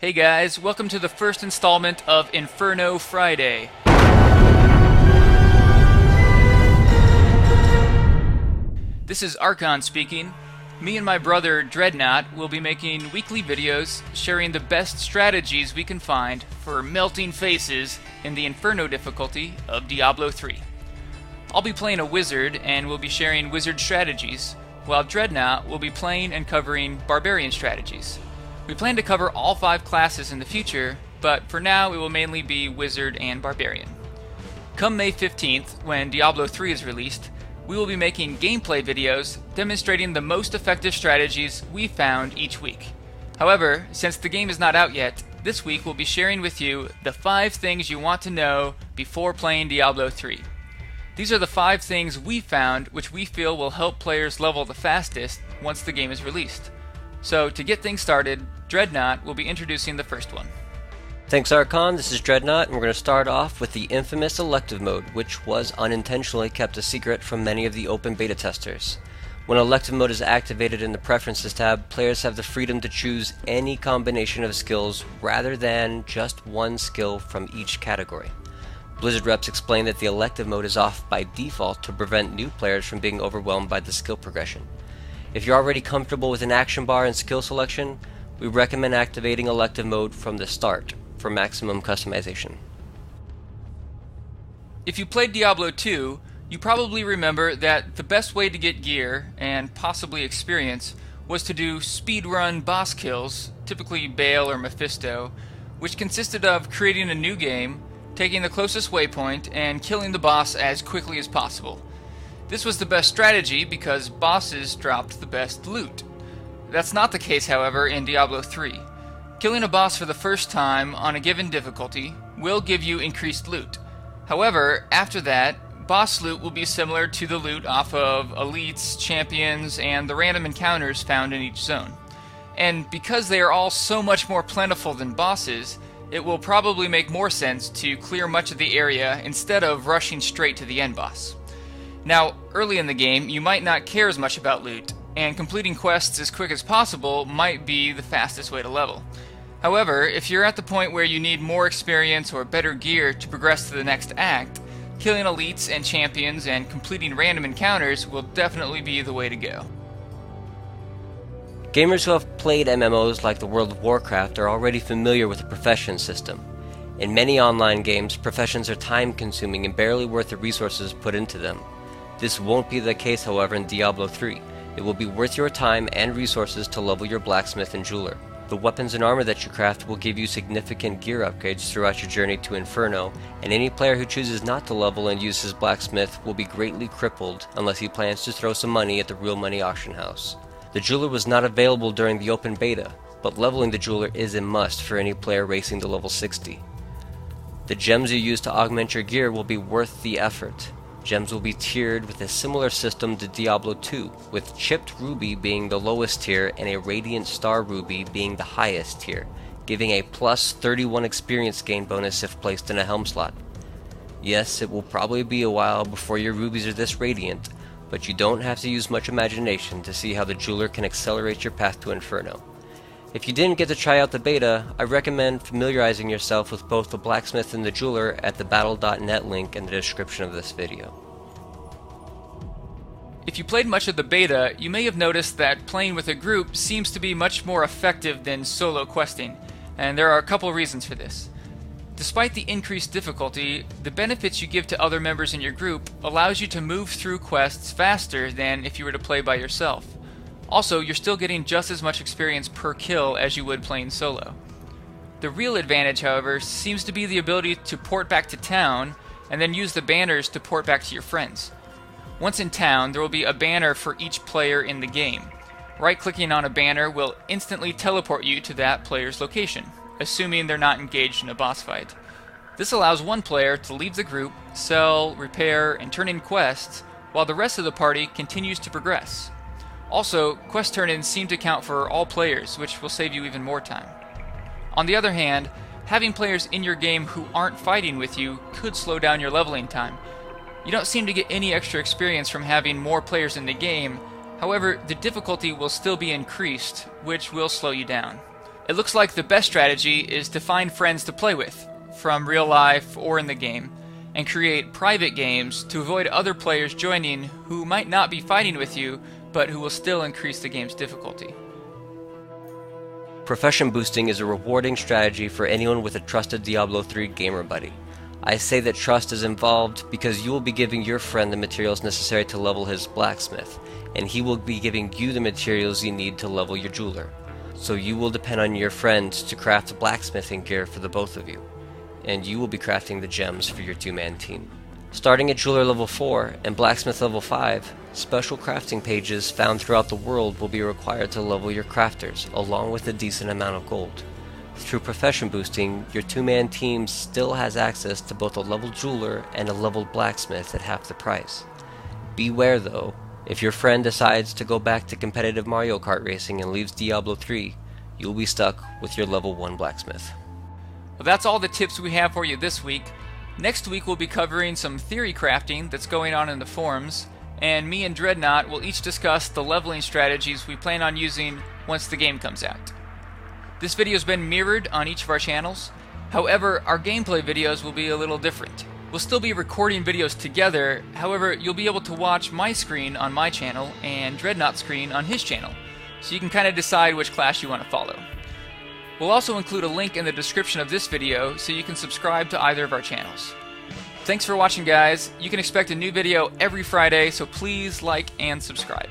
Hey guys, welcome to the first installment of Inferno Friday. This is Archon speaking. Me and my brother Dreadnought will be making weekly videos sharing the best strategies we can find for melting faces in the Inferno difficulty of Diablo 3. I'll be playing a wizard and will be sharing wizard strategies, while Dreadnought will be playing and covering barbarian strategies. We plan to cover all 5 classes in the future, but for now it will mainly be Wizard and Barbarian. Come May 15th, when Diablo 3 is released, we will be making gameplay videos demonstrating the most effective strategies we found each week. However, since the game is not out yet, this week we'll be sharing with you the 5 things you want to know before playing Diablo 3. These are the 5 things we found which we feel will help players level the fastest once the game is released. So, to get things started, Dreadnought will be introducing the first one. Thanks Archon, this is Dreadnought, and we're going to start off with the infamous elective mode, which was unintentionally kept a secret from many of the open beta testers. When elective mode is activated in the Preferences tab, players have the freedom to choose any combination of skills rather than just one skill from each category. Blizzard reps explain that the elective mode is off by default to prevent new players from being overwhelmed by the skill progression. If you're already comfortable with an action bar and skill selection, we recommend activating elective mode from the start for maximum customization. If you played Diablo 2, you probably remember that the best way to get gear, and possibly experience, was to do speedrun boss kills, typically Baal or Mephisto, which consisted of creating a new game, taking the closest waypoint, and killing the boss as quickly as possible. This was the best strategy because bosses dropped the best loot. That's not the case, however, in Diablo 3. Killing a boss for the first time on a given difficulty will give you increased loot. However, after that, boss loot will be similar to the loot off of elites, champions, and the random encounters found in each zone. And because they are all so much more plentiful than bosses, it will probably make more sense to clear much of the area instead of rushing straight to the end boss. Now, early in the game, you might not care as much about loot, and completing quests as quick as possible might be the fastest way to level. However, if you're at the point where you need more experience or better gear to progress to the next act, killing elites and champions and completing random encounters will definitely be the way to go. Gamers who have played MMOs like the World of Warcraft are already familiar with the profession system. In many online games, professions are time-consuming and barely worth the resources put into them. This won't be the case, however, in Diablo 3. It will be worth your time and resources to level your blacksmith and jeweler. The weapons and armor that you craft will give you significant gear upgrades throughout your journey to Inferno, and any player who chooses not to level and use his blacksmith will be greatly crippled unless he plans to throw some money at the real money auction house. The jeweler was not available during the open beta, but leveling the jeweler is a must for any player racing to level 60. The gems you use to augment your gear will be worth the effort. Gems will be tiered with a similar system to Diablo 2, with Chipped Ruby being the lowest tier and a Radiant Star Ruby being the highest tier, giving a plus 31 experience gain bonus if placed in a helm slot. Yes, it will probably be a while before your rubies are this radiant, but you don't have to use much imagination to see how the jeweler can accelerate your path to Inferno. If you didn't get to try out the beta, I recommend familiarizing yourself with both the blacksmith and the jeweler at the battle.net link in the description of this video. If you played much of the beta, you may have noticed that playing with a group seems to be much more effective than solo questing, and there are a couple reasons for this. Despite the increased difficulty, the benefits you give to other members in your group allows you to move through quests faster than if you were to play by yourself. Also, you're still getting just as much experience per kill as you would playing solo. The real advantage, however, seems to be the ability to port back to town and then use the banners to port back to your friends. Once in town, there will be a banner for each player in the game. Right-clicking on a banner will instantly teleport you to that player's location, assuming they're not engaged in a boss fight. This allows one player to leave the group, sell, repair, and turn in quests, while the rest of the party continues to progress. Also, quest turn-ins seem to count for all players, which will save you even more time. On the other hand, having players in your game who aren't fighting with you could slow down your leveling time. You don't seem to get any extra experience from having more players in the game, however, the difficulty will still be increased, which will slow you down. It looks like the best strategy is to find friends to play with, from real life or in the game, and create private games to avoid other players joining who might not be fighting with you, but who will still increase the game's difficulty. Profession boosting is a rewarding strategy for anyone with a trusted Diablo 3 gamer buddy. I say that trust is involved because you will be giving your friend the materials necessary to level his blacksmith, and he will be giving you the materials you need to level your jeweler. So you will depend on your friend to craft blacksmithing gear for the both of you, and you will be crafting the gems for your two-man team. Starting at jeweler level 4 and blacksmith level 5, special crafting pages found throughout the world will be required to level your crafters, along with a decent amount of gold. Through profession boosting, your two-man team still has access to both a leveled jeweler and a leveled blacksmith at half the price. Beware though, if your friend decides to go back to competitive Mario Kart racing and leaves Diablo 3, you'll be stuck with your level 1 blacksmith. Well, that's all the tips we have for you this week. Next week we'll be covering some theory crafting that's going on in the forums, and me and Dreadnought will each discuss the leveling strategies we plan on using once the game comes out. This video has been mirrored on each of our channels. However, our gameplay videos will be a little different. We'll still be recording videos together, however, you'll be able to watch my screen on my channel and Dreadnought's screen on his channel, so you can kind of decide which class you want to follow. We'll also include a link in the description of this video so you can subscribe to either of our channels. Thanks for watching, guys. You can expect a new video every Friday, so please like and subscribe.